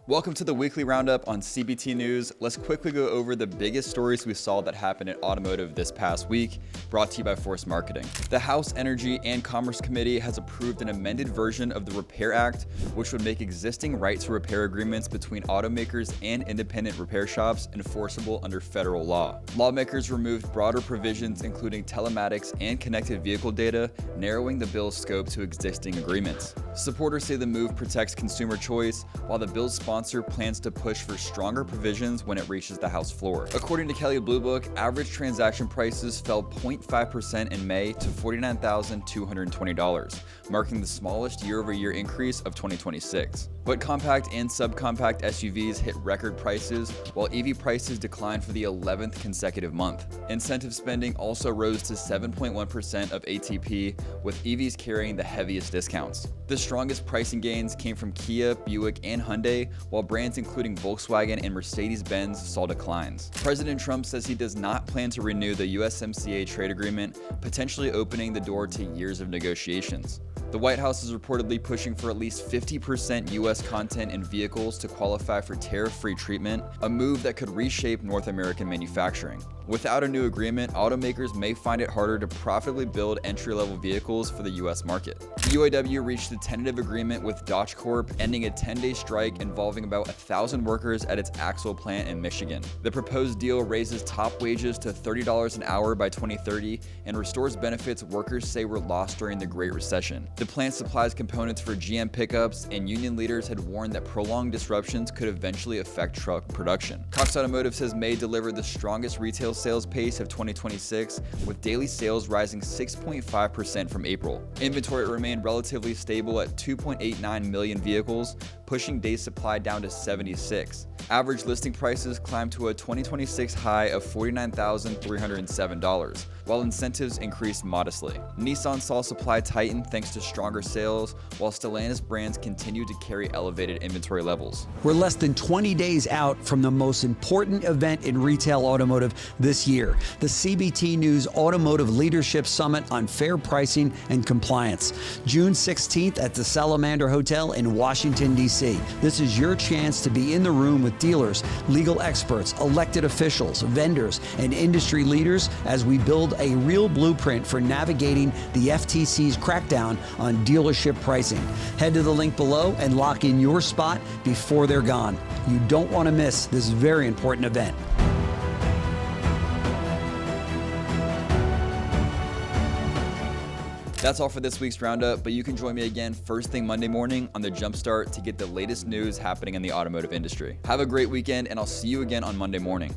Welcome to the weekly roundup on CBT News. Let's quickly go over the biggest stories we saw that happened in automotive this past week, brought to you by Force Marketing. The House Energy and Commerce Committee has approved an amended version of the Repair Act, which would make existing right to repair agreements between automakers and independent repair shops enforceable under federal law. Lawmakers removed broader provisions including telematics and connected vehicle data, narrowing the bill's scope to existing agreements. Supporters say the move protects consumer choice, while the bill's sponsor plans to push for stronger provisions when it reaches the House floor. According to Kelley Blue Book, average transaction prices fell 0.5% in May to $49,220, marking the smallest year-over-year increase of 2026. But compact and subcompact SUVs hit record prices, while EV prices declined for the 11th consecutive month. Incentive spending also rose to 7.1% of ATP, with EVs carrying the heaviest discounts. The strongest pricing gains came from Kia, Buick, and Hyundai, while brands including Volkswagen and Mercedes-Benz saw declines. President Trump says he does not plan to renew the USMCA trade agreement, potentially opening the door to years of negotiations. The White House is reportedly pushing for at least 50% U.S. content in vehicles to qualify for tariff-free treatment, a move that could reshape North American manufacturing. Without a new agreement, automakers may find it harder to profitably build entry-level vehicles for the U.S. market. The UAW reached a tentative agreement with Dauch Corp, ending a 10-day strike involving about 1,000 workers at its Axle plant in Michigan. The proposed deal raises top wages to $30 an hour by 2030 and restores benefits workers say were lost during the Great Recession. The plant supplies components for GM pickups, and union leaders had warned that prolonged disruptions could eventually affect truck production. Cox Automotive says May delivered the strongest retail sales pace of 2026, with daily sales rising 6.5% from April. Inventory remained relatively stable at 2.89 million vehicles, pushing days supply down to 76. Average listing prices climbed to a 2026 high of $49,307, while incentives increased modestly. Nissan saw supply tighten thanks to stronger sales, while Stellantis brands continued to carry elevated inventory levels. We're less than 20 days out from the most important event in retail automotive this year, the CBT News Automotive Leadership Summit on Fair Pricing and Compliance, June 16th at the Salamander Hotel in Washington, D.C. This is your chance to be in the room with dealers, legal experts, elected officials, vendors, and industry leaders as we build a real blueprint for navigating the FTC's crackdown on dealership pricing. Head to the link below and lock in your spot before they're gone. You don't want to miss this very important event. That's all for this week's roundup, but you can join me again first thing Monday morning on the Jumpstart to get the latest news happening in the automotive industry. Have a great weekend, and I'll see you again on Monday morning.